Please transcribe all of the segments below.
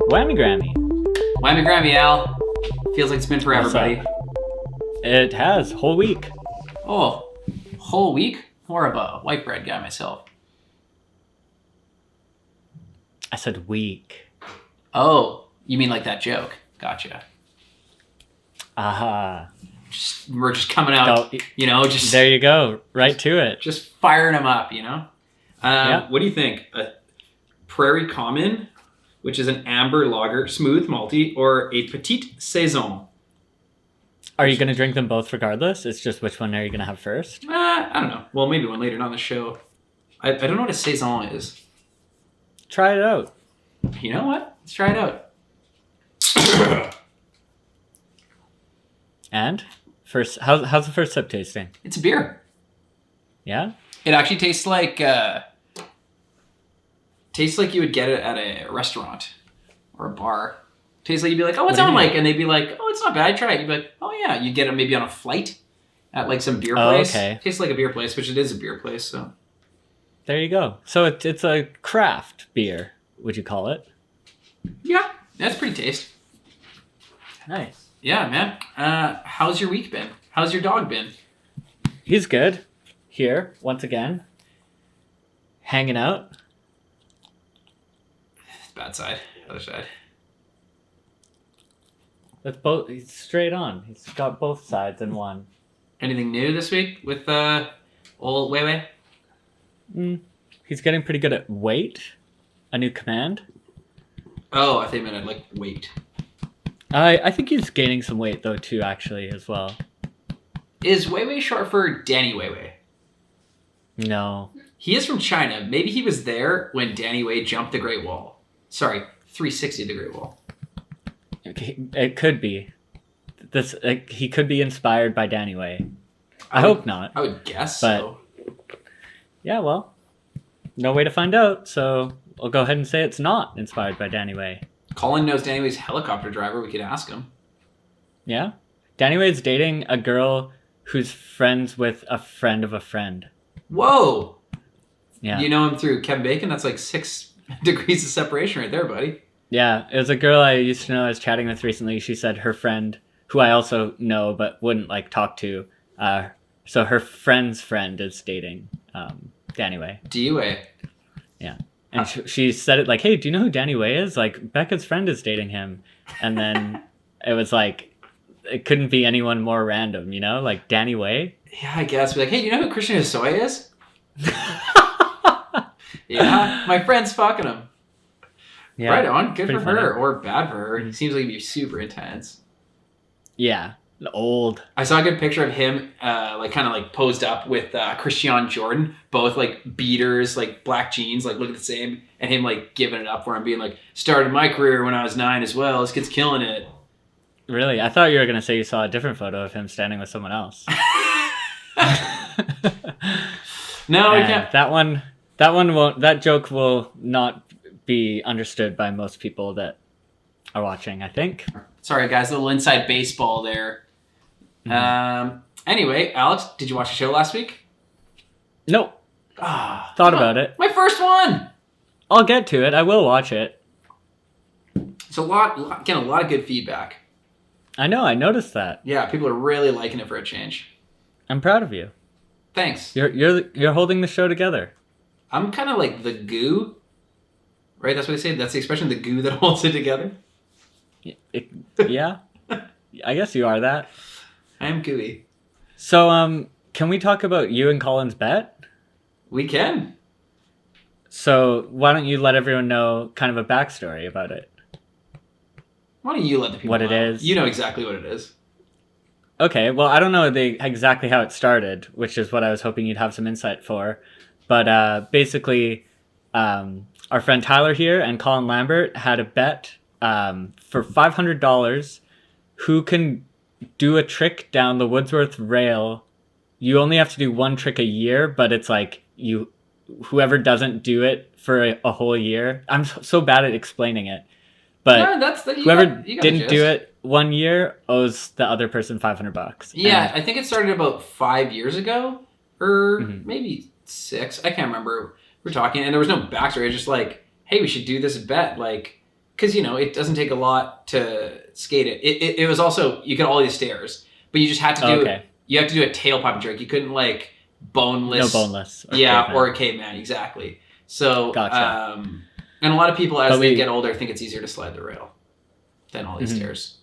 Whammy Grammy. Whammy Grammy, Al. Feels like it's been forever, What's up? buddy. It has. Whole week. Oh, whole week? More of a white bread guy myself. I said week. Oh, you mean like that joke? Gotcha. Aha. We're just coming out, just There you go. Right to it. just firing them up, Yeah. What do you think? A Prairie Common, which is an amber lager, smooth malty, or a petite saison? Are you going to drink them both regardless? It's just which one are you going to have first? I don't know. Well, maybe one later, not on the show. I don't know what a saison is. Try it out. You know what? Let's try it out. And? How's the first sip tasting? It's a beer. Yeah? It actually tastes like you would get it at a restaurant or a bar. Tastes like you'd be like, oh, what's What do on you mean? like? And they'd be like, oh, it's not bad. Try it. You'd be like, oh yeah. You get it maybe on a flight at like some beer Oh, place. okay. Tastes like a beer place, which it is a beer place. So There you go. So it's a craft beer, would you call it? yeah, that's pretty tasty. Nice. Yeah, man. How's your week been? How's your dog been? He's good. Here, once again. Hanging out. Bad side. Other side. That's both. He's straight on. He's got both sides in one. Anything new this week with old Wei Wei? He's getting pretty good at wait. A new command. Oh, I think I meant like wait. I think he's gaining some weight though too, actually, as well. Is Wei Wei short for Danny Wei Wei? No. He is from China. Maybe he was there when Danny Wei jumped the Great Wall. Sorry, 360 the Great Wall. It could be. He could be inspired by Danny Way. I hope not. I would guess But- so. Yeah, well, no way to find out, so I'll go ahead and say it's not inspired by Danny Way. Colin knows Danny Wei's helicopter driver. We could ask him. Yeah? Danny Way's dating a girl who's friends with a friend of a friend. Whoa! Yeah. You know him through Kevin Bacon? That's like 6 degrees of separation right there, buddy. Yeah, it was a girl I used to know I was chatting with recently. She said her friend, who I also know but wouldn't like talk to, so her friend's friend is dating Danny Way. DUA. Yeah. And she said it like, hey, do you know who Danny Way is? Like, Becca's friend is dating him. And then it was like, it couldn't be anyone more random, Like, Danny Way? Yeah, I guess. Be like, hey, do you know who Christian Hosoi is? Yeah, my friend's fucking him. Yeah. Right on. Good for Pretty her. funny. Or bad for her. He seems like he'd be super intense. Yeah. Old. I saw a good picture of him, kind of posed up with Christian Jordan, both like beaters, like black jeans, like look the same, and him like giving it up for him, being like, started my career when I was 9 as well. This kid's killing it. Really? I thought you were going to say you saw a different photo of him standing with someone else. No, we And can't. that joke will not be understood by most people that are watching, I think. Sorry, guys, a little inside baseball there. Anyway, Alex, did you watch the show last week? Nope. Ah, Thought about it. My first one. I'll get to it. I will watch it. It's a lot, getting a lot of good feedback. I know. I noticed that. Yeah, people are really liking it for a change. I'm proud of you. Thanks. You're holding the show together. I'm kind of like the goo, right? That's what they say. That's the expression, the goo that holds it together. Yeah. I guess you are that. I am gooey. So, can we talk about you and Colin's bet? We can. So, why don't you let everyone know kind of a backstory about it? Why don't you let the people What know? it is. You know exactly what it is. Okay, well, I don't know exactly how it started, which is what I was hoping you'd have some insight for. But basically, our friend Tyler here and Colin Lambert had a bet for $500 who can do a trick down the Woodsworth Rail. You only have to do one trick a year, but it's like whoever doesn't do it for a whole year. I'm so bad at explaining it. But Yeah, whoever you got the didn't do gist. it 1 year owes the other person $500. Yeah, And- I think it started about 5 years ago, or Mhm. maybe 6. I can't remember. We're talking, and there was no backstory. It's just like, hey, we should do this bet. Like, because it doesn't take a lot to skate it. It was also, you could all these stairs, but you just had to do you have to do a tail popping trick. You couldn't like boneless. No boneless. Or a caveman, exactly. So Gotcha. And a lot of people as they get older think it's easier to slide the rail than all these stairs.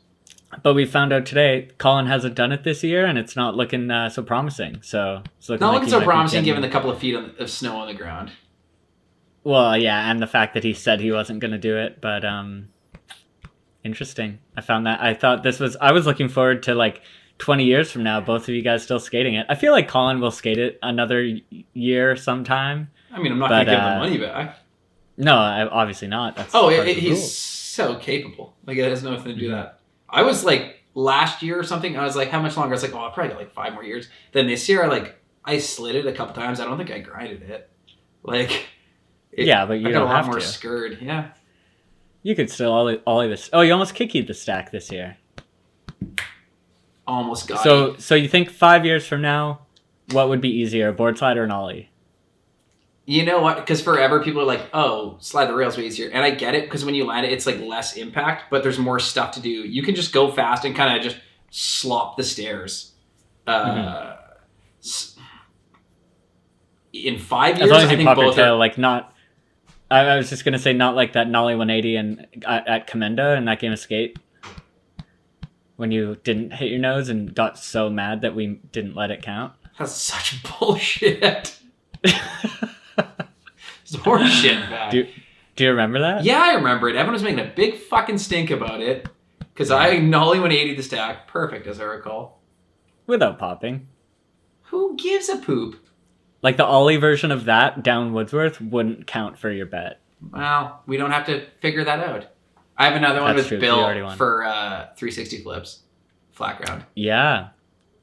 But we found out today Colin hasn't done it this year, and it's not looking so promising. So it's looking not like looking so promising given the couple of feet of snow on the ground. Well, yeah, and the fact that he said he wasn't going to do it, but interesting. I found that. I was looking forward to like 20 years from now, both of you guys still skating it. I feel like Colin will skate it another year sometime. I mean, I'm not going to give him the money back. No, obviously not. That's he's so capable. Like, it has nothing to do that. I was like, last year or something, I was like, how much longer? I was like, I'll probably get like 5 more years. Then this year, I slid it a couple times. I don't think I grinded it. Like, but you I got don't a lot have more to. scurred. Yeah. You could still ollie this. Oh, you almost kickied the stack this year. Almost got it. So you think 5 years from now, what would be easier, a board slide or an ollie? You know what? Because forever people are like, oh, slide the rail's way easier. And I get it, because when you land it, it's like less impact, but there's more stuff to do. You can just go fast and kind of just slop the stairs. In 5 years, as long as I you think pop your both tail, like not... I was just going to say not like that Nollie 180 at Commenda in that game of skate. When you didn't hit your nose and got so mad that we didn't let it count. That's such bullshit. It's horseshit, man. Do you remember that? Yeah, I remember it. Everyone was making a big fucking stink about it. Because I Nollie 180 the stack. Perfect, as I recall. Without popping. Who gives a poop? Like the ollie version of that down Woodsworth wouldn't count for your bet. Well, we don't have to figure that out. I have another one with Bill for 360 flips. Flat ground. Yeah.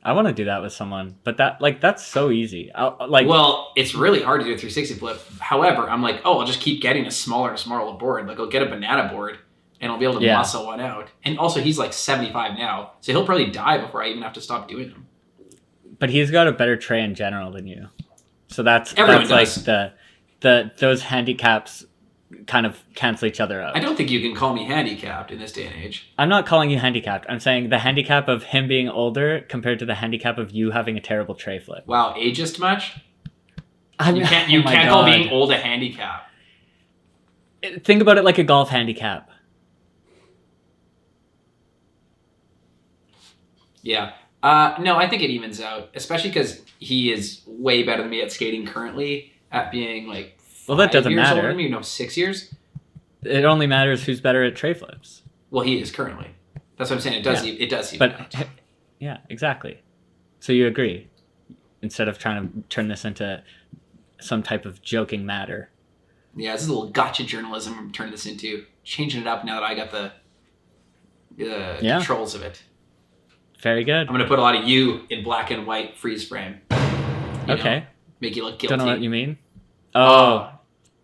I want to do that with someone. But that's so easy. Well, it's really hard to do a 360 flip. However, I'm like, I'll just keep getting a smaller and smaller board. Like, I'll get a banana board, and I'll be able to muscle one out. And also, he's like 75 now, so he'll probably die before I even have to stop doing them. But he's got a better tray in general than you. So that's like those handicaps kind of cancel each other out. I don't think you can call me handicapped in this day and age. I'm not calling you handicapped. I'm saying the handicap of him being older compared to the handicap of you having a terrible tray flip. Wow, ageist much? You can't call being old a handicap. Think about it like a golf handicap. Yeah. No, I think it evens out, especially because he is way better than me at skating currently, at being like 5 that doesn't years matter. older than me. No, 6 years. It only matters who's better at tray flips. Well, he is currently. That's what I'm saying. It does. It does. But yeah, exactly. So you agree, instead of trying to turn this into some type of joking matter. Yeah, this is a little gotcha journalism I'm turning this into. Changing it up now that I got the controls of it. Very good. I'm going to put a lot of you in black and white freeze frame. Okay. Make you look guilty. Don't know what you mean. Oh.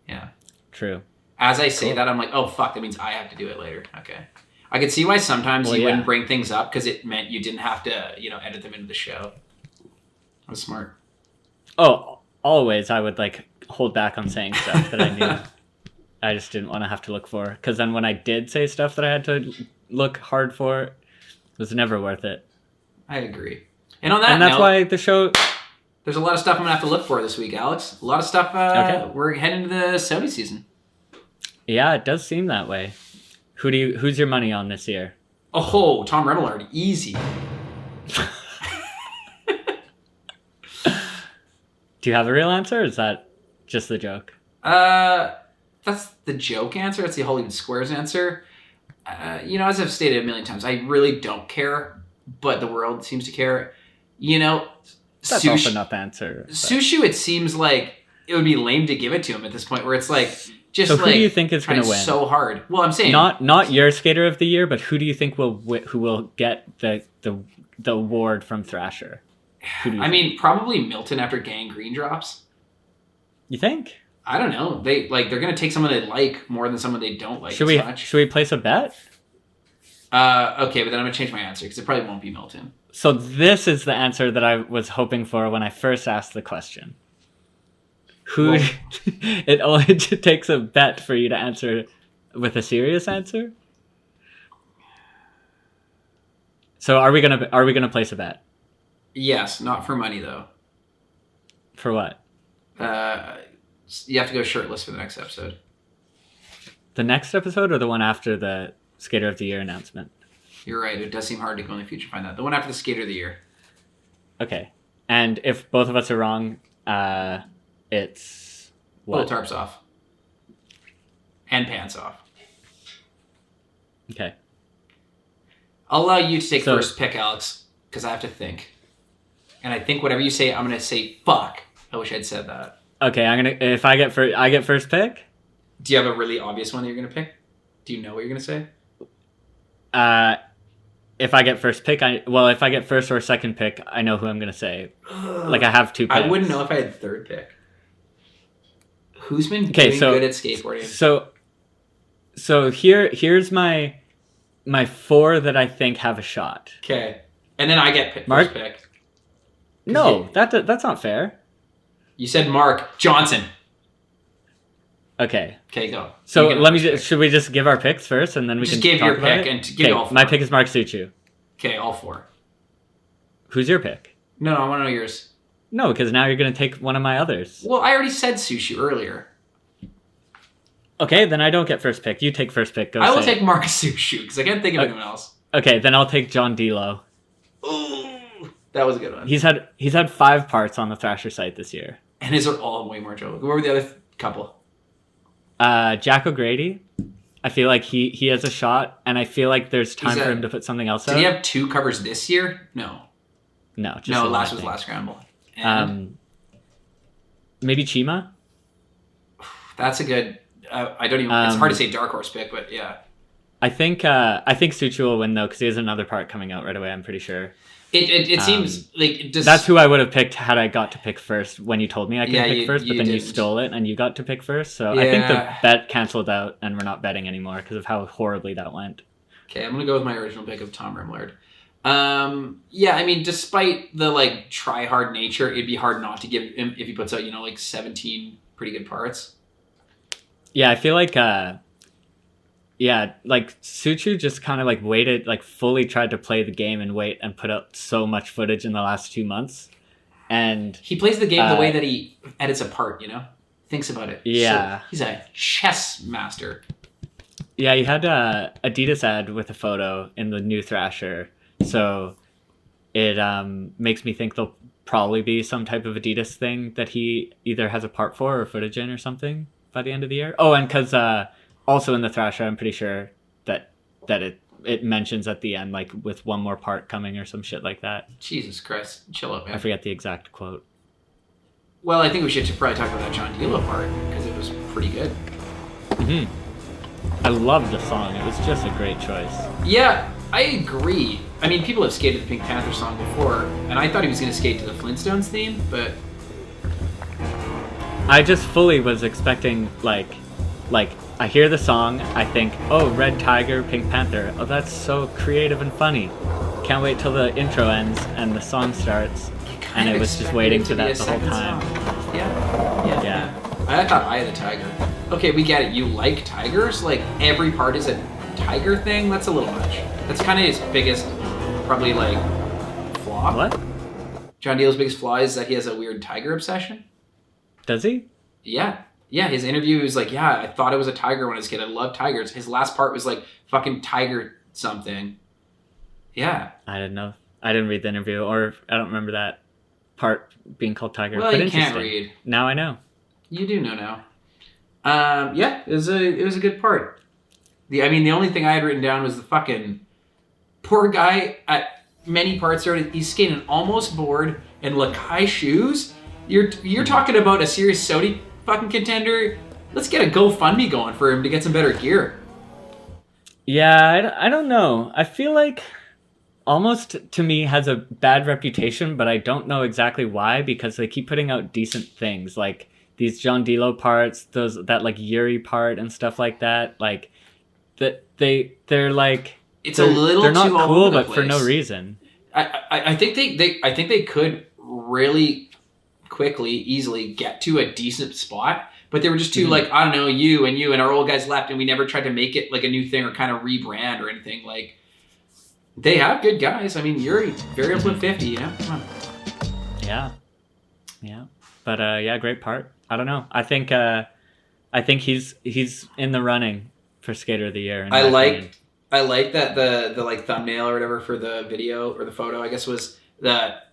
Yeah. True. As I say that, I'm like, oh, fuck, that means I have to do it later. Okay. I could see why sometimes you wouldn't bring things up because it meant you didn't have to, edit them into the show. That was smart. Oh, always I would, hold back on saying stuff that I knew. I just didn't want to have to look for. Because then when I did say stuff that I had to look hard for, it was never worth it. I agree. And on that and that's note, why the show... There's a lot of stuff I'm going to have to look for this week, Alex. A lot of stuff. We're heading into the SOTY season. Yeah, it does seem that way. Who's your money on this year? Oh, Tom Remillard. Easy. Do you have a real answer, or is that just the joke? That's the joke answer. It's the Hollywood Squares answer. As I've stated a million times, I really don't care, but the world seems to care. That's also not the answer. But... Sushu, it seems like it would be lame to give it to him at this point, where it's like just so who do you think is going to win? So hard. Well, I'm saying not your skater of the year, but who do you think who will get the award from Thrasher? I mean, probably Milton after Gangrene drops. You think? I don't know. They're going to take someone they like more than someone they don't like. Should we place a bet? Okay, but then I'm going to change my answer because it probably won't be Milton. So this is the answer that I was hoping for when I first asked the question. It only takes a bet for you to answer with a serious answer? So are we gonna place a bet? Yes, not for money though. For what? You have to go shirtless for the next episode. The next episode or the one after the Skater of the Year announcement? You're right. It does seem hard to go in the future to find out. The one after the Skater of the Year. Okay. And if both of us are wrong, it's what? Pull tarps off. And pants off. Okay. I'll allow you to take first pick, Alex, because I have to think. And I think whatever you say, I'm going to say, fuck. I wish I'd said that. Okay, if I get first pick? Do you have a really obvious one that you're going to pick? Do you know what you're going to say? If I get first pick, if I get first or second pick, I know who I'm going to say. Like, I have 2 picks. I wouldn't know if I had third pick. Who's been doing good at skateboarding? So here's my 4 that I think have a shot. Okay. And then I get Mark? First pick. No, that's not fair. You said Mark Johnson. Okay. Okay, go. So should we just give our picks first, and then we just can give talk your about pick it? and give all 4. My pick is Mark Suchu. Okay, all 4. Who's your pick? No, I want to know yours. No, because now you're going to take one of my others. Well, I already said Sushi earlier. Okay, then I don't get first pick. You take first pick. I will take Marcus Sushi because I can't think of anyone else. Okay, then I'll take John Dilo. Ooh, that was a good one. He's had 5 parts on the Thrasher site this year. And his are all way more trouble. What were the other couple? Jack O'Grady. I feel like he has a shot, and I feel like there's time for him to put something else out. Did he have 2 covers this year? No. No, just no. Last was Last Scramble. And maybe Chima. That's a good. I don't even. It's hard to say dark horse pick, but yeah. I think Suchu will win though because he has another part coming out right away. I'm pretty sure. It seems like that's who I would have picked had I got to pick first when you told me I could pick first, but then didn't. You stole it and you got to pick first. So I think the bet canceled out and we're not betting anymore because of how horribly that went. Okay, I'm gonna go with my original pick of Tom Rimlard. Yeah, I mean, despite the like try hard nature, it'd be hard not to give him if he puts out 17 pretty good parts. Yeah, I feel like Suchu just kind of like waited, like fully tried to play the game and wait and put out so much footage in the last 2 months. And he plays the game the way that he edits a part, thinks about it. Yeah. So he's a chess master. Yeah, he had a Adidas ad with a photo in the new Thrasher. So it makes me think there'll probably be some type of Adidas thing that he either has a part for or footage in or something by the end of the year. Oh, and because also in the Thrasher, I'm pretty sure that it mentions at the end, like with one more part coming or some shit like that. Jesus Christ, chill out, man. I forget the exact quote. Well, I think we should probably talk about that John Dilo part because it was pretty good. I loved the song. It was just a great choice. Yeah, I agree. I mean, people have skated the Pink Panther song before, and I thought he was going to skate to the Flintstones theme, but I just fully was expecting like I hear the song, I think, oh, Red Tiger, Pink Panther. Oh, that's so creative and funny. Can't wait till the intro ends and the song starts. And it was just waiting for that the whole time. Yeah. I thought Eye of the Tiger. Okay, we get it. You like tigers? Like every part is a tiger thing? That's a little much. That's kind of his biggest, probably like, flaw. What? John Dilo's biggest flaw is that he has a weird tiger obsession. Does he? Yeah. Yeah, his interview is like, yeah, I thought it was a tiger when I was a kid. I love tigers. His last part was like fucking tiger something. Yeah. I didn't know. I didn't read the interview, or I don't remember that part being called Tiger. Well, but you can't read. Now I know. You do know now. Yeah, it was a good part. The only thing I had written down was the fucking poor guy at many parts already. He's skating almost board and Lakai shoes. You're talking about a serious SOTY fucking contender. Let's get a GoFundMe going for him to get some better gear. Yeah, I don't know. I feel like almost to me has a bad reputation, but I don't know exactly why, because they keep putting out decent things like these John Dilo parts, that like Yuri part and stuff like that. Like that they're like it's a little they're not too all cool, over the but place. for no reason. I think they could really quickly, easily get to a decent spot. But they were just too like, I don't know, you and our old guys left, and we never tried to make it like a new thing or kind of rebrand or anything. Like, they have good guys. I mean, you're variable at 50, you know? Come on. Yeah. But great part. I don't know. I think he's in the running for Skater of the Year. I like that the like thumbnail or whatever for the video or the photo, I guess, was that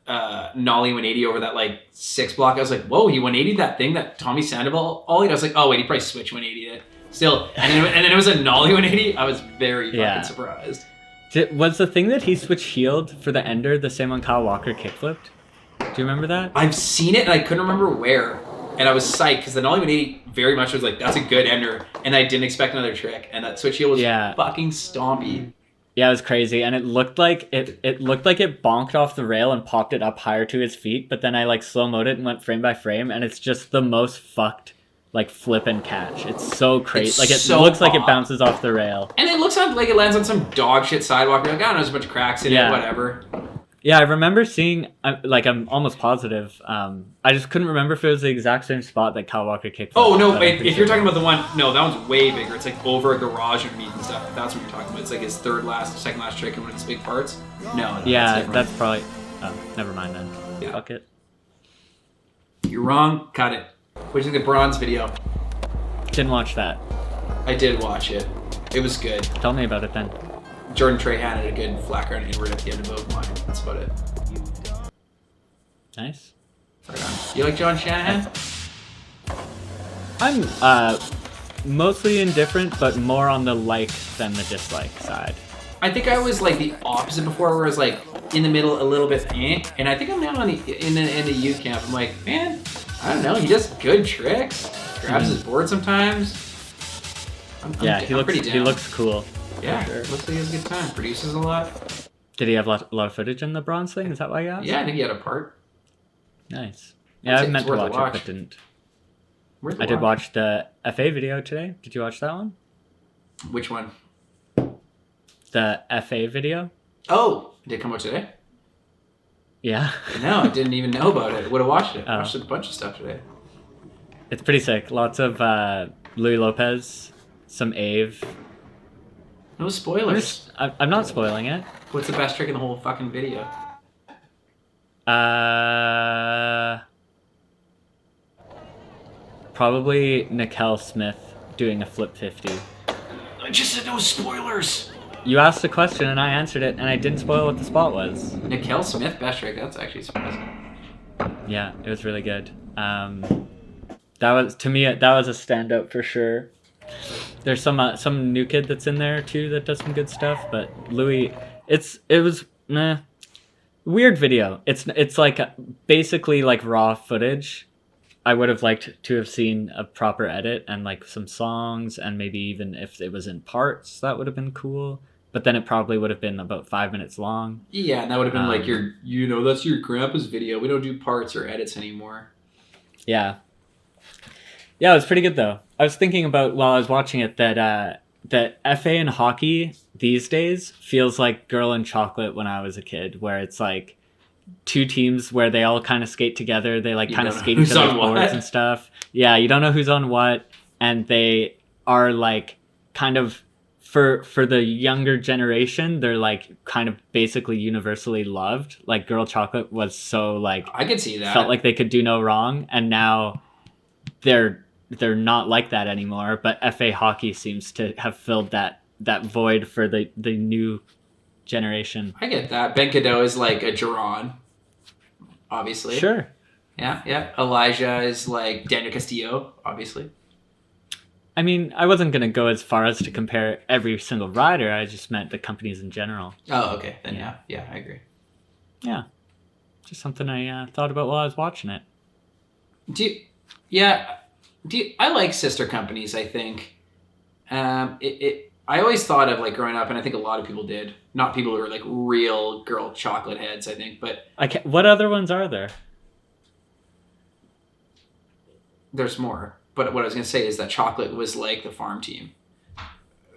nollie 180 over that like 6 block. I was like, whoa, he 180 that thing that Tommy Sandoval ollied. I was like, oh wait, he probably switch 180 it still, and then it was a nollie 180. I was very fucking surprised. Was the thing that he switched heeled for the ender the same on Kyle Walker kickflipped? Do you remember that? I've seen it and I couldn't remember where, and I was psyched because the nollie 180 very much was like, that's a good ender, and I didn't expect another trick, and that switch heel was fucking stompy. Yeah, it was crazy, and it looked like it bonked off the rail and popped it up higher to his feet. But then I like slow-moed it and went frame by frame, and it's just the most fucked like flip and catch. It's so crazy. It's like it so looks like it bounces off the rail, and it looks like it lands on some dog shit sidewalk. You're like, I don't know, there's a bunch of cracks in it, whatever. Yeah, I remember seeing, I'm almost positive. I just couldn't remember if it was the exact same spot that Kyle Walker kicked. Oh, no, if you're talking about the one, no, that one's way bigger. It's like over a garage underneath and stuff. That's what you're talking about. It's like his second last trick in one of his big parts. No, that's probably, never mind then. Yeah. Fuck it. You're wrong, cut it. What do you think of the bronze video? Didn't watch that. I did watch it. It was good. Tell me about it then. Jordan Trahan had a good flat ground inward at the end of both mine. That's about it. Nice. Right on. You like John Shanahan? I'm mostly indifferent, but more on the like than the dislike side. I think I was like the opposite before, where I was like in the middle a little bit, and I think I'm now in the youth camp. I'm like, man, I don't know. He does good tricks. Grabs his board sometimes. He looks cool. Yeah, sure. Looks like he has a good time. Produces a lot. Did he have a lot of footage in the bronze thing? Is that why you asked? Yeah, I think he had a part. Nice. Yeah, I meant to watch it, but didn't. I did watch the FA video today. Did you watch that one? Which one? The FA video. Oh, did it come out today? Yeah. No, I didn't even know about it. Would have watched it. I watched a bunch of stuff today. It's pretty sick. Lots of Louis Lopez, some Ave. No spoilers. I'm not spoiling it. What's the best trick in the whole fucking video? Probably Nickel Smith doing a flip 50. I just said no spoilers. You asked a question and I answered it, and I didn't spoil what the spot was. Nickel Smith best trick. That's actually surprising. Yeah, it was really good. That was a standout for sure. There's some new kid that's in there too that does some good stuff, but Louis, it was weird video. It's like basically like raw footage. I would have liked to have seen a proper edit and like some songs, and maybe even if it was in parts, that would have been cool. But then it probably would have been about 5 minutes long. Yeah, and that would have been like that's your grandpa's video. We don't do parts or edits anymore. Yeah. Yeah, it was pretty good though. I was thinking about while I was watching it that FA in hockey these days feels like Girl and Chocolate when I was a kid, where it's like two teams where they all kind of skate together. They like kind of skate each other's boards and stuff. Yeah, you don't know who's on what, and they are like kind of for the younger generation, they're like kind of basically universally loved. Like Girl Chocolate was so like, I could see that, felt like they could do no wrong, and now they're not like that anymore. But FA hockey seems to have filled that void for the new generation. I get that. Ben Cadeau is like a Geron, obviously. Sure. Yeah. Elijah is like Daniel Castillo, obviously. I mean, I wasn't going to go as far as to compare every single rider. I just meant the companies in general. Oh, okay. Then yeah, I agree. Yeah. Just something I thought about while I was watching it. I like sister companies, I think. I always thought of like growing up, and I think a lot of people did. Not people who are like real Girl Chocolate heads, I think, but what other ones are there? There's more. But what I was going to say is that Chocolate was like the farm team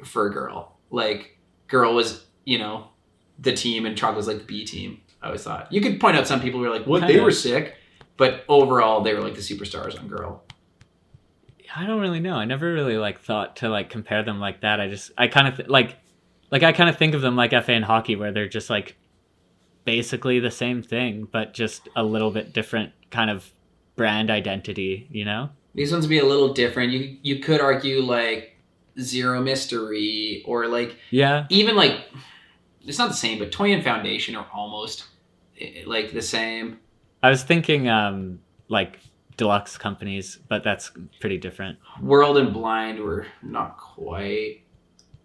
for Girl. Like, Girl was, the team, and Chocolate was like the B team, I always thought. You could point out some people who were like, what, they were sick. But overall, they were like the superstars on Girl. I don't really know. I never really like thought to like compare them like that. I kind of like I kind of think of them like FA and hockey, where they're just like basically the same thing, but just a little bit different kind of brand identity, you know? These ones would be a little different. You could argue like Zero Mystery or like even like it's not the same, but Toy and Foundation are almost like the same. I was thinking like deluxe companies, but that's pretty different. World and Blind were not quite.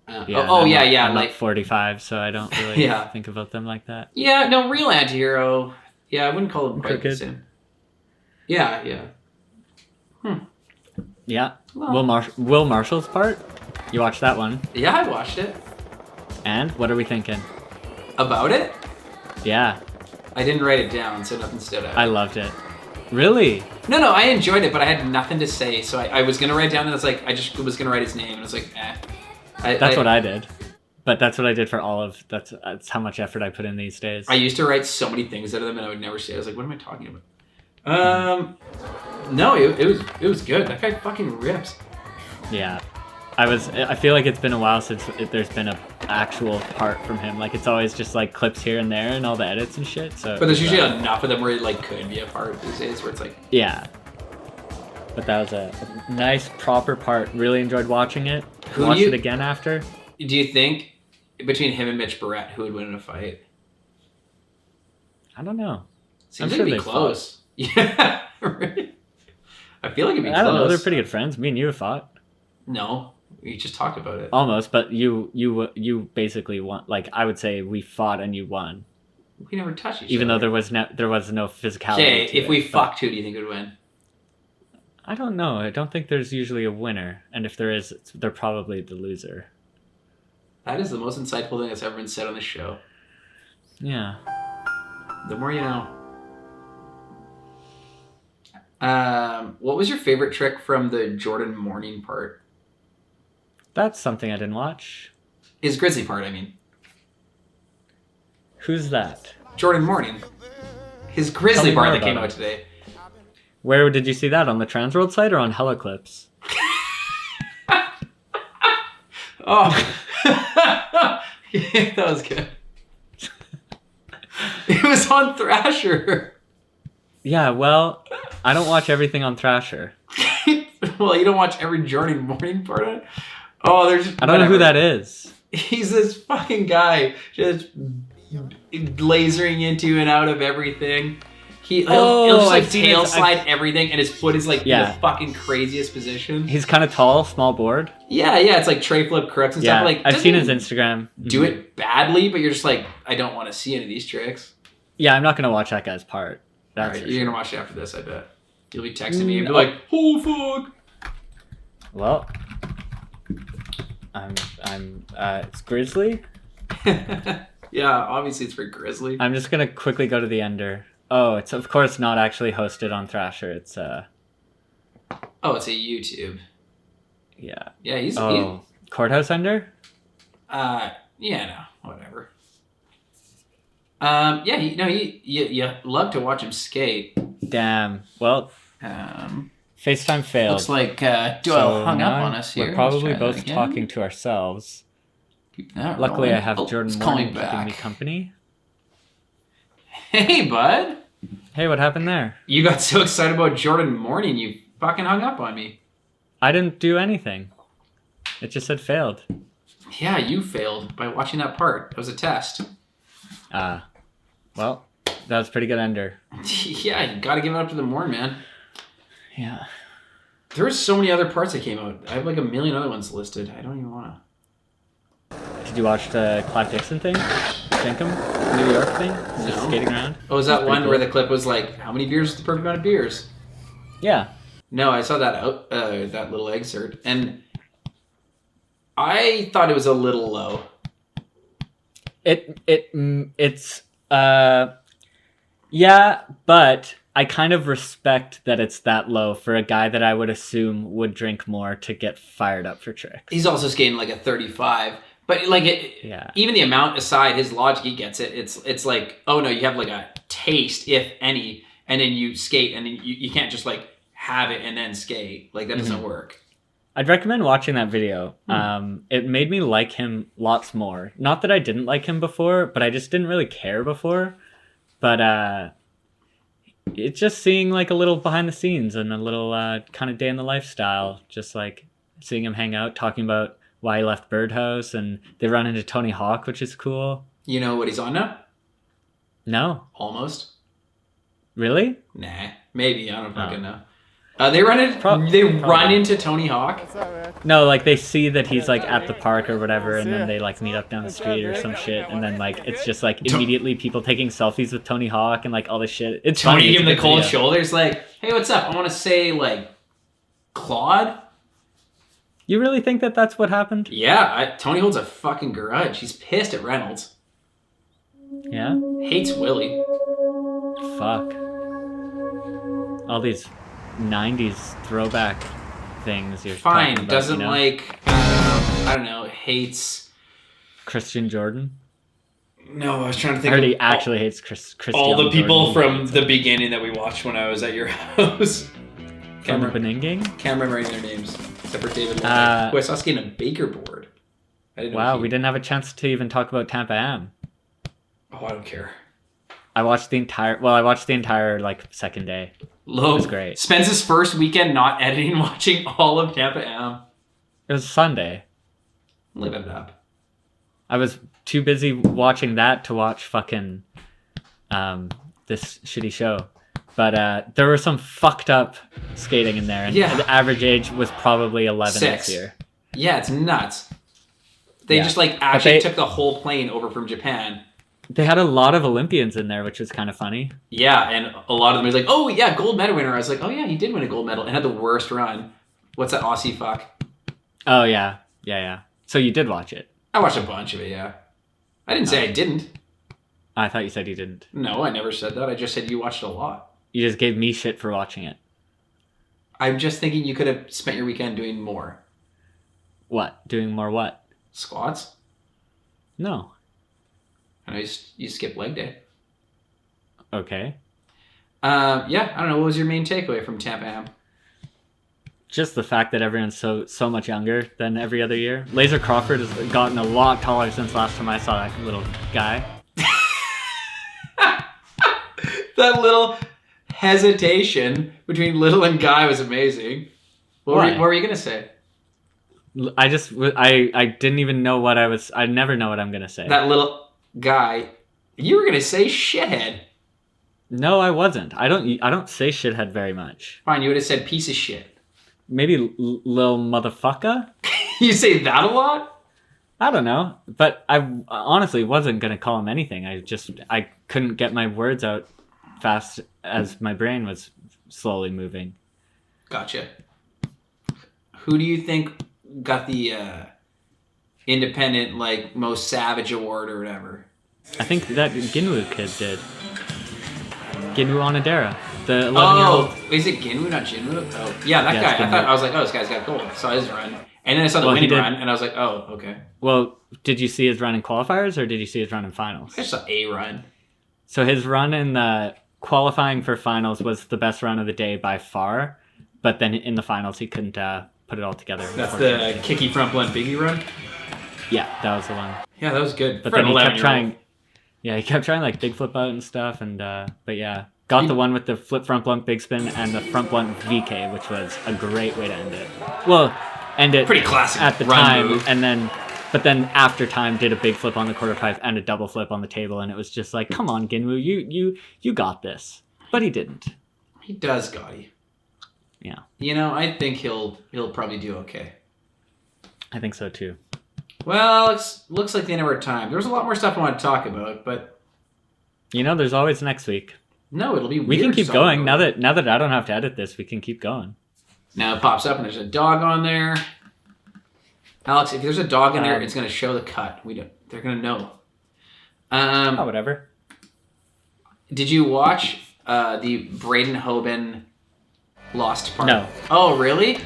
I'm like 45, so I don't really Yeah. think about them like that. Yeah, no, Real Antihero. Yeah, I wouldn't call them quite the Crooked. same. Yeah. Yeah. Well, Will Marshall's part? You watched that one. yeah, I watched it. And what are we thinking? About it? Yeah, I didn't write it down, so nothing stood out. I loved it. Really? No, I enjoyed it, but I had nothing to say, so I was gonna write it down, and I was like, I just was gonna write his name, and I was like, eh. That's what I did. But that's what I did for all of... That's how much effort I put in these days. I used to write so many things out of them, and I would never say it. I was like, what am I talking about? No, it was good. That guy fucking rips. Yeah. I feel like it's been a while since there's been an actual part from him. Like, it's always just, like, clips here and there and all the edits and shit, so... But there's usually enough of them where it, like, could be a part these days, where it's like... Yeah. But that was a nice, proper part. Really enjoyed watching it. Who Watched do you- it again after. Do you think, between him and Mitch Barrett, who would win in a fight? I don't know. Seems I'm like sure it'd be they close. Yeah, right? I feel like it'd be close. I don't know. They're pretty good friends. Me and you have fought. No, we just talked about it. Almost, but you basically won. Like, I would say we fought and you won. We never touched each Even other. though there was no physicality. Okay, to if it, we but fucked, who do you think would win? I don't know. I don't think there's usually a winner, and if there is, they're probably the loser. That is the most insightful thing that's ever been said on this show. Yeah. The more you know. What was your favorite trick from the Jordan Morning part? That's something I didn't watch. His Grizzly part, I mean. Who's that? Jordan Morning. His Grizzly me part more that came about out today. Where did you see that? On the Transworld site or on Helliclips? Oh. Yeah, that was good. It was on Thrasher. Yeah, well, I don't watch everything on Thrasher. Well, you don't watch every Jordan Morning part of it? Oh, there's... I don't know who that is. He's this fucking guy just lasering into and out of everything. He'll just like I've seen tail his- slide everything, and his foot is like in Yeah. the fucking craziest position. He's kind of tall, small board. Yeah, it's like tray flip crooks and Yeah, stuff. Like, I've seen his doesn't Instagram. do it badly, but you're just like, I don't want to see any of these tricks. Yeah, I'm not gonna watch that guy's part. That's Alright, for you're sure. gonna watch it after this, I bet. You'll be texting me and be No. like, oh fuck. Well, it's Grizzly. Yeah, obviously it's for Grizzly. I'm just gonna quickly go to the ender. Oh, it's of course not actually hosted on Thrasher. It's Oh, it's a YouTube. yeah. Yeah, he's Courthouse Ender. yeah, no, whatever. Yeah, you love to watch him skate. Damn. Well, FaceTime failed. Looks like Doyle So hung up now on us here. We're probably Let's try that both again. talking to ourselves. Keep that Luckily, rolling. I have Jordan it's calling Morning keeping me back. company. Hey, bud. Hey, what happened there? You got so excited about Jordan Morning, you fucking hung up on me. I didn't do anything. It just said failed. Yeah, you failed by watching that part. It was a test. Well, that was a pretty good ender. Yeah, you gotta give it up to the Morn, man. Yeah. There were so many other parts that came out. I have like a million other ones listed. I don't even wanna. Did you watch the Clive Dixon thing? Dinkum? New York thing? Just No. skating around? Oh, is that That's one pretty where cool. the clip was like, how many beers is the perfect amount of beers? Yeah. No, I saw that that little excerpt, and I thought it was a little low. It's yeah, but I kind of respect that it's that low for a guy that I would assume would drink more to get fired up for tricks. He's also skating like a 35, but like Yeah. even the amount aside, his logic, he gets it. It's like, oh no, you have like a taste, if any, and then you skate, and then you can't just like have it and then skate. Like that doesn't work. I'd recommend watching that video. It made me like him lots more. Not that I didn't like him before, but I just didn't really care before. But it's just seeing like a little behind the scenes and a little kind of day in the lifestyle. Just like seeing him hang out, talking about why he left Birdhouse, and they run into Tony Hawk, which is cool. You know what he's on now? No. Almost. Really? Nah. Maybe. I don't fucking know. They run into Tony Hawk. No, like they see that he's like at the park or whatever, and then they like meet up down the street or some shit, and then like it's just like immediately people taking selfies with Tony Hawk and like all this shit. It's Tony giving the cold shoulders, like, "Hey, what's up? I want to say like Claude." You really think that that's what happened? Yeah, Tony holds a fucking grudge. He's pissed at Reynolds. Yeah. Hates Willie. Fuck. All these 90s throwback things you're fine talking about, doesn't you know? like I don't know, hates Christian Jordan. No, I was trying to think. I heard he actually hates Christian. All the people Jordan. from the beginning that we watched when I was at your house. From the Benin gang? Can't remember any of their names except for David. Who I saw skating a Baker board. Wow, we didn't have a chance to even talk about Tampa Am. Oh, I don't care. I watched the entire like second day. It was great. Spends his first weekend not editing, watching all of Tampa Am. It was Sunday. Live it up. I was too busy watching that to watch fucking this shitty show. But there was some fucked up skating in there, and the average age was probably 11 this year. Yeah, it's nuts. They just like actually took the whole plane over from Japan. They had a lot of Olympians in there, which was kind of funny. Yeah, and a lot of them was like, "Oh yeah, gold medal winner." I was like, "Oh yeah, he did win a gold medal and had the worst run." What's that Aussie fuck? Oh yeah. So you did watch it? I watched a bunch of it. Yeah, I didn't say I didn't. I thought you said you didn't. No, I never said that. I just said you watched a lot. You just gave me shit for watching it. I'm just thinking you could have spent your weekend doing more. What? Doing more what? Squats? No. I know you skipped leg day. Okay. Yeah, I don't know. What was your main takeaway from Tampa Am? Just the fact that everyone's so much younger than every other year. Laser Crawford has gotten a lot taller since last time I saw that little guy. That little hesitation between little and guy was amazing. What were you going to say? I didn't even know what I never know what I'm going to say. That little guy, you were going to say shithead. No, I wasn't. I don't say shithead very much. Fine, you would have said piece of shit. Maybe little motherfucker? You say that a lot? I don't know. But I honestly wasn't going to call him anything. I couldn't get my words out fast as my brain was slowly moving. Gotcha. Who do you think got the independent like most savage award or whatever? I think that Ginwoo kid did. Ginwoo Onodera, the 11-year-old. Oh, is it Ginwoo, not Jinwoo? Oh, yeah, that guy. I was like, oh, this guy's got gold. I saw his run, and then I saw the winning run, and I was like, oh, okay. Well, did you see his run in qualifiers or did you see his run in finals? I just saw a run. So his run in the qualifying for finals was the best run of the day by far, but then in the finals he couldn't put it all together. That's the kicky front blunt biggie run? Yeah, that was the one. Yeah, that was good. But then he kept trying. Yeah, he kept trying like big flip out and stuff, and but yeah, got the one with the flip front blunt big spin and the front blunt VK, which was a great way to end it. Well, end it pretty classic at the run time, move. But then after time did a big flip on the quarter pipe and a double flip on the table, and it was just like, come on, Ginwoo, you got this. But he didn't. He does, Gotti. Yeah. You know, I think he'll probably do okay. I think so too. Well, it looks like the end of our time. There was a lot more stuff I want to talk about, but you know, there's always next week. No, it'll be weird. We can keep going now that I don't have to edit this. We can keep going. Now it pops up and there's a dog on there. Alex, if there's a dog in there, it's going to show the cut. They're going to know. Whatever. Did you watch the Braden Hoban Lost part? No. Oh, really?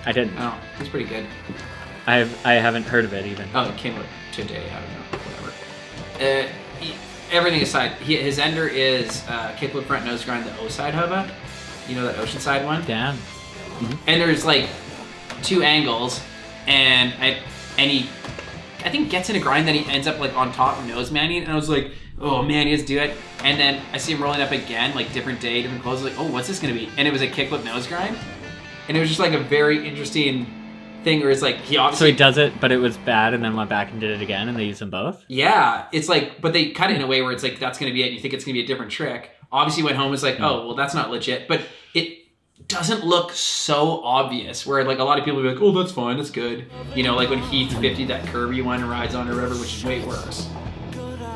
I didn't. Oh, he's pretty good. I haven't heard of it even. Oh, it came out today. I don't know. Whatever. everything aside, his ender is kickflip front nose grind, the O side hubba. You know that ocean side one? Damn. And there's like 2 angles, and he, I think, gets in a grind, then he ends up like on top nose manning, and I was like, oh man, he has to do it. And then I see him rolling up again, like different day, different clothes. Like, oh, what's this gonna be? And it was a kickflip nose grind, and it was just like a very interesting thing where it's like he obviously. So he does it, but it was bad, and then went back and did it again, and they use them both. Yeah, it's like, but they cut it in a way where it's like that's gonna be it. And you think it's gonna be a different trick. Obviously, went home and was like, oh, well, that's not legit, but it doesn't look so obvious. Where like a lot of people will be like, oh, that's fine, that's good. You know, like when Heath 50 that Kirby one rides on or whatever, which is way worse.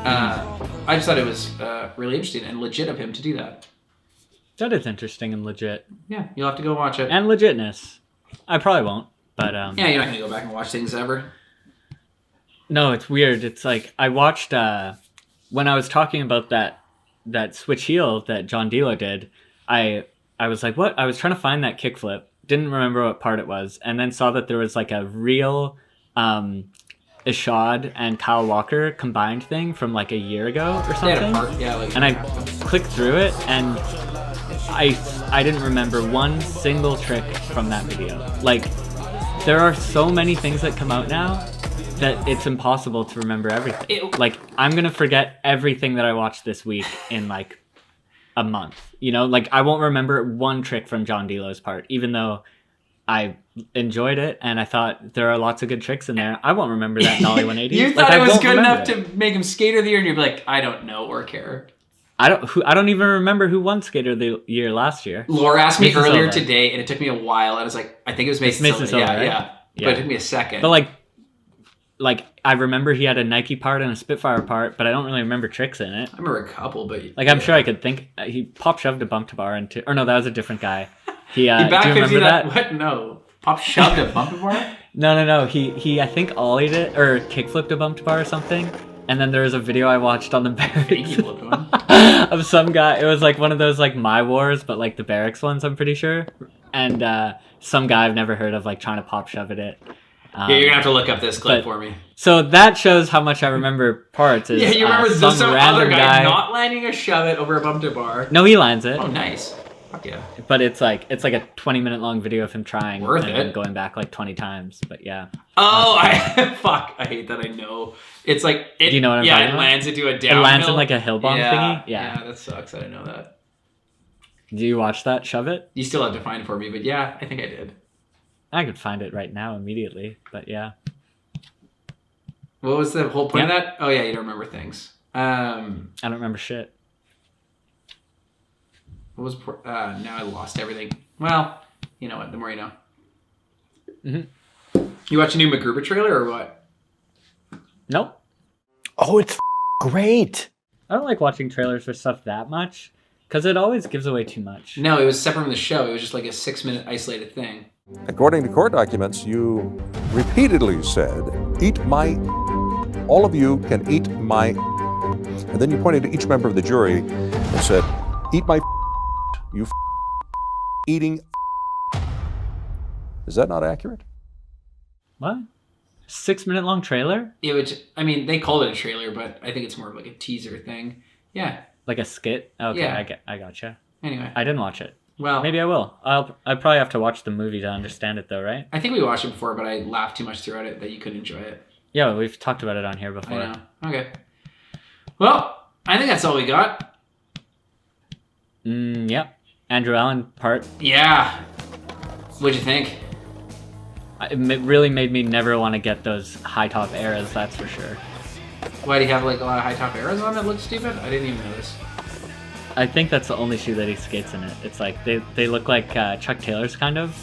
I just thought it was really interesting and legit of him to do that. That is interesting and legit. Yeah, you'll have to go watch it. And legitness. I probably won't, but yeah, you're not gonna go back and watch things ever. No, it's weird. It's like I watched when I was talking about that switch heel that John Dilo did. I was like, what? I was trying to find that kickflip. Didn't remember what part it was, and then saw that there was like a real Ishad and Kyle Walker combined thing from like a year ago or something. And I clicked through it, and I didn't remember one single trick from that video. Like, there are so many things that come out now that it's impossible to remember everything. Like, I'm gonna forget everything that I watched this week in like a month. You know, like I won't remember one trick from John Dilo's part, even though I enjoyed it and I thought there are lots of good tricks in there. I won't remember that Nollie 180. You thought it was good enough to make him Skater of the Year, and you'd be like, I don't know or care. I don't even remember who won Skater of the Year last year. Laura asked me earlier today, and it took me a while. I was like, I think it was Mason Silva. Right? Yeah. But it took me a second. But like I remember he had a Nike part and a Spitfire part, but I don't really remember tricks in it. I remember a couple, but like I'm sure I could think. He pop shoved a bump to bar into, or no, that was a different guy. He back do you remember that? What? No, pop shoved a bump to bar. No. He I think ollied it or kickflipped a bump to bar or something. And then there was a video I watched on the barracks of some guy. It was like one of those like My Wars, but like the barracks ones, I'm pretty sure. And some guy I've never heard of like trying to pop shove at it. Yeah, you're gonna have to look up this clip for me. So that shows how much I remember parts. Is, yeah, you remember some random other guy not landing a shove it over a bump to bar. No, he lands it. Oh, nice. Fuck yeah. But it's like a 20-minute long video of him trying and then going back like 20 times. But yeah. Oh, fuck! I hate that. I know. It's like do you know what I'm talking about? It lands into a downhill. It lands in like a hill bomb thingy. Yeah, that sucks. I didn't know that. Do you watch that? Shove it. You still have to find it for me, but yeah, I think I did. I could find it right now immediately, but yeah. What was the whole point of that? Oh yeah, you don't remember things. I don't remember shit. What was now I lost everything. Well, you know what? The more you know. Mm-hmm. You watch a new MacGruber trailer or what? Nope. Oh, it's great. I don't like watching trailers for stuff that much because it always gives away too much. No, it was separate from the show. It was just like a 6-minute isolated thing. According to court documents, you repeatedly said, "Eat my, all of you can eat my," and then you pointed to each member of the jury and said, "Eat my, you eating." Is that not accurate? What? 6-minute long trailer? It would. I mean, they called it a trailer, but I think it's more of like a teaser thing. Yeah. Like a skit? Okay, yeah. I gotcha. Anyway. I didn't watch it. Well, maybe I will. I probably have to watch the movie to understand it, though, right? I think we watched it before, but I laughed too much throughout it that you couldn't enjoy it. Yeah, we've talked about it on here before. I know. Okay. Well, I think that's all we got. Yep. Andrew Allen part. Yeah. What'd you think? It really made me never want to get those high top eras, that's for sure. Why do you have like a lot of high top eras on that look stupid? I didn't even notice. I think that's the only shoe that he skates in it. It's like they look like Chuck Taylor's kind of,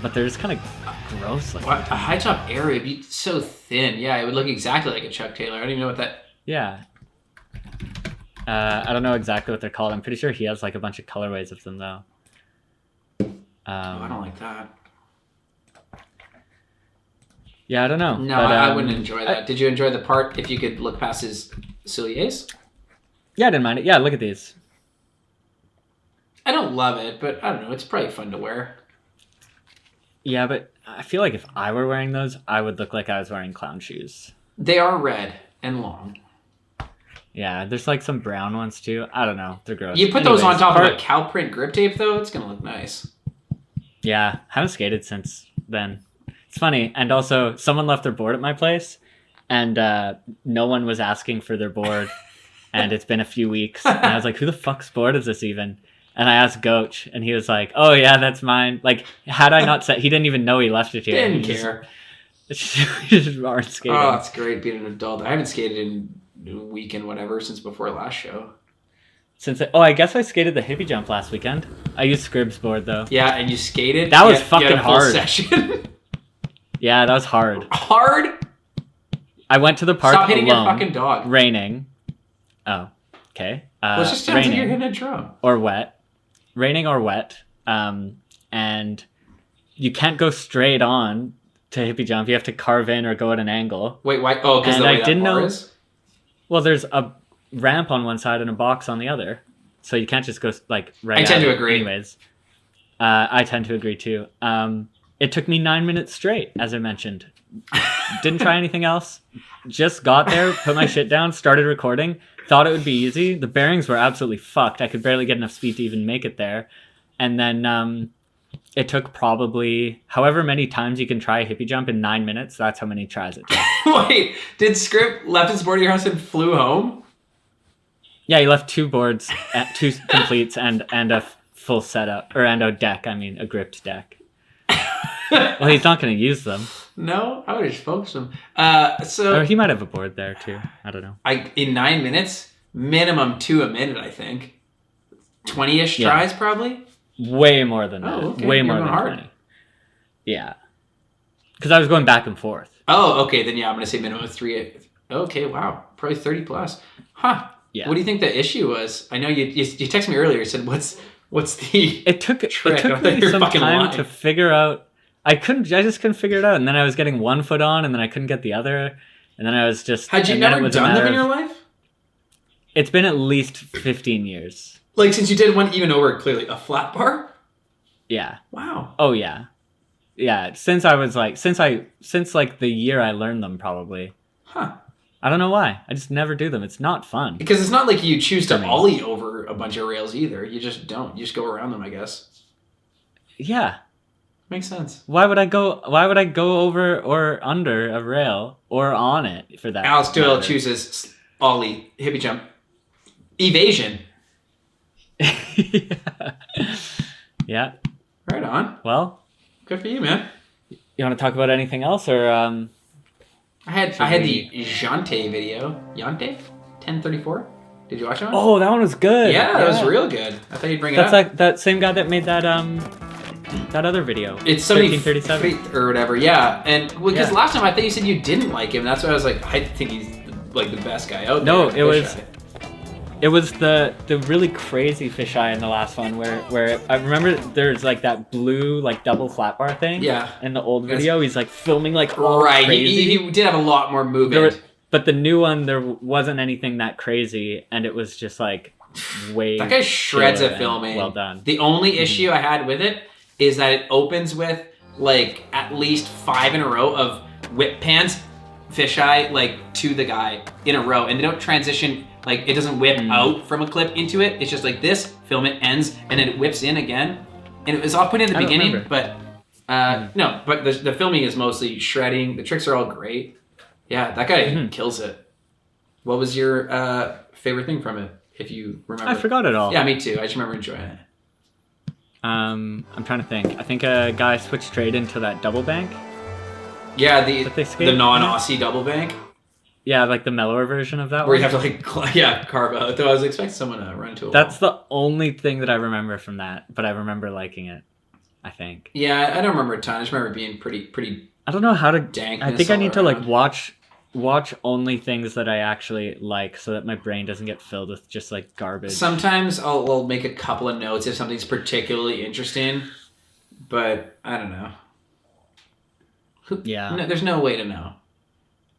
but they're just kind of gross. Like a high top era would be so thin. Yeah, it would look exactly like a Chuck Taylor. I don't even know what that. Yeah. I don't know exactly what they're called. I'm pretty sure he has like a bunch of colorways of them though. I don't like that. Yeah, I don't know. No, but, I wouldn't enjoy that. Did you enjoy the part if you could look past his souliers? Yeah, I didn't mind it. Yeah, look at these. I don't love it, but I don't know. It's probably fun to wear. Yeah, but I feel like if I were wearing those, I would look like I was wearing clown shoes. They are red and long. Yeah, there's like some brown ones too. I don't know. They're gross. You put those on Anyways, top of a cow print grip tape, though, it's going to look nice. Yeah, haven't skated since then. It's funny. And also, someone left their board at my place, and no one was asking for their board. And it's been a few weeks. And I was like, who the fuck's board is this even? And I asked Goach, and he was like, oh, yeah, that's mine. Like, had I not said, he didn't even know he left it here. Didn't care. He just aren't skating. Oh, it's great being an adult. I haven't skated in a week and whatever since before last show. I guess I skated the hippie jump last weekend. I used Scribb's board, though. Yeah, and you skated? That was you fucking had a full hard. Session? Yeah, that was hard. Hard? I went to the park Stop hitting alone. your fucking dog. Raining. Oh, okay. Well, it just sounds like you're hitting a drum. Or wet. Raining or wet. And you can't go straight on to hippie jump. You have to carve in or go at an angle. Wait, why? Oh, because the way that bar is? Well, there's a ramp on one side and a box on the other. So you can't just go like right I tend at to it agree. Anyways. I tend to agree too. It took me 9 minutes straight, as I mentioned. Didn't try anything else. Just got there, put my shit down, started recording. Thought it would be easy. The bearings were absolutely fucked. I could barely get enough speed to even make it there. And then it took probably however many times you can try a hippie jump in 9 minutes. That's how many tries it took. Wait, did Scribb left his board at your house and flew home? Yeah, he left 2 boards, 2 completes, and a full setup, or and a deck. I mean, a gripped deck. Well, he's not going to use them. No, I would have just focused him. Or he might have a board there too. I don't know. In 9 minutes, minimum 2 a minute, I think. 20-ish tries, probably. Way more than that. Okay. Way You're more going than hard. 20. Yeah, because I was going back and forth. Oh, okay. Then I'm going to say minimum 3. Okay, wow, probably 30 plus. Huh. Yeah. What do you think the issue was? I know you texted me earlier. You said what's the It took trick? me some time to figure out. I just couldn't figure it out, and then I was getting one foot on, and then I couldn't get the other, and then I was just. Had you never done them in your life? It's been at least 15 years. Like since you did one even over clearly a flat bar? Yeah. Wow. Oh yeah. Yeah. Since like the year I learned them, probably. Huh. I don't know why. I just never do them. It's not fun. Because it's not like you choose to ollie over a bunch of rails either. You just don't. You just go around them, I guess. Yeah. Makes sense. Why would I go over or under a rail or on it for that? Alex Doyle chooses ollie, hippie jump, evasion. Yeah. Right on. Well, good for you, man. You want to talk about anything else, or I had the Jante video. Jante? 1034? Did you watch that one? Oh, that one was good. Yeah, that was real good. I thought you'd bring it up. That's like that same guy that made that other video. It's 1337 or whatever. Yeah, and because last time I thought you said you didn't like him. That's why I was like, I think he's like the best guy out there. No, it was the really crazy fisheye in the last one where I remember there's like that blue like double flat bar thing. Yeah. In the old video, he's like filming like all right. crazy. He did have a lot more movement. But the new one, there wasn't anything that crazy, and it was just like way. That guy shreds at filming. Well done. The only issue I had with it is that it opens with like at least 5 in a row of whip pans, fisheye like to the guy in a row, and they don't transition. Like it doesn't whip out from a clip into it. It's just like this, film it, ends, and then it whips in again. And it was all put in the beginning, but no. But the filming is mostly shredding. The tricks are all great. Yeah, that guy kills it. What was your favorite thing from it, if you remember? I forgot it all. Yeah, me too. I just remember enjoying it. I'm trying to think. I think a guy switched trade into that double bank. Yeah, the non-Aussie double bank. Yeah, like the mellower version of that where one. You have to carve out. Though I was expecting someone to run to a That's the only thing that I remember from that, but I remember liking it, I think. Yeah, I don't remember a ton. I just remember being pretty I don't know how to... dankness I think I need to around. like watch only things that I actually like so that my brain doesn't get filled with just like garbage. Sometimes I'll make a couple of notes if something's particularly interesting, but I don't know. Yeah. No, there's no way to know.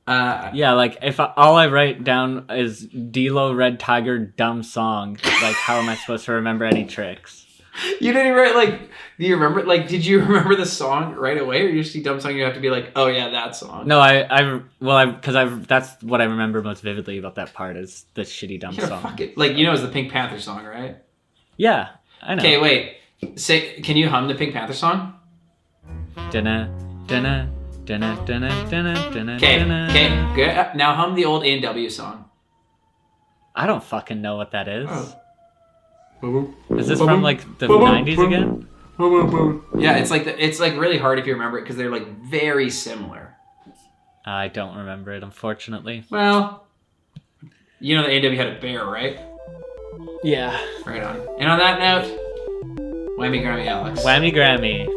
Yeah, like if all I write down is Dilo Red Tiger dumb song, like how am I supposed to remember any tricks? You didn't even like. Do you remember? Like, did you remember the song right away, or you just see dumb song? You have to be like, oh yeah, that song. No, that's what I remember most vividly about that part is the shitty dumb Yeah, song. fuck it. Like, you know, it's the Pink Panther song, right? Yeah, I know. Okay, wait. Can you hum the Pink Panther song? Dunna, dunna, dunna, dunna, dunna, dunna, Okay, dunna. good. Now hum the old A&W song. I don't fucking know what that is. Oh. Is this from like the 90s again? Yeah, it's like really hard if you remember it because they're like very similar. I don't remember it, unfortunately. Well, you know the A&W had a bear, right? Yeah. Right on. And on that note, whammy Grammy Alex. Whammy Grammy.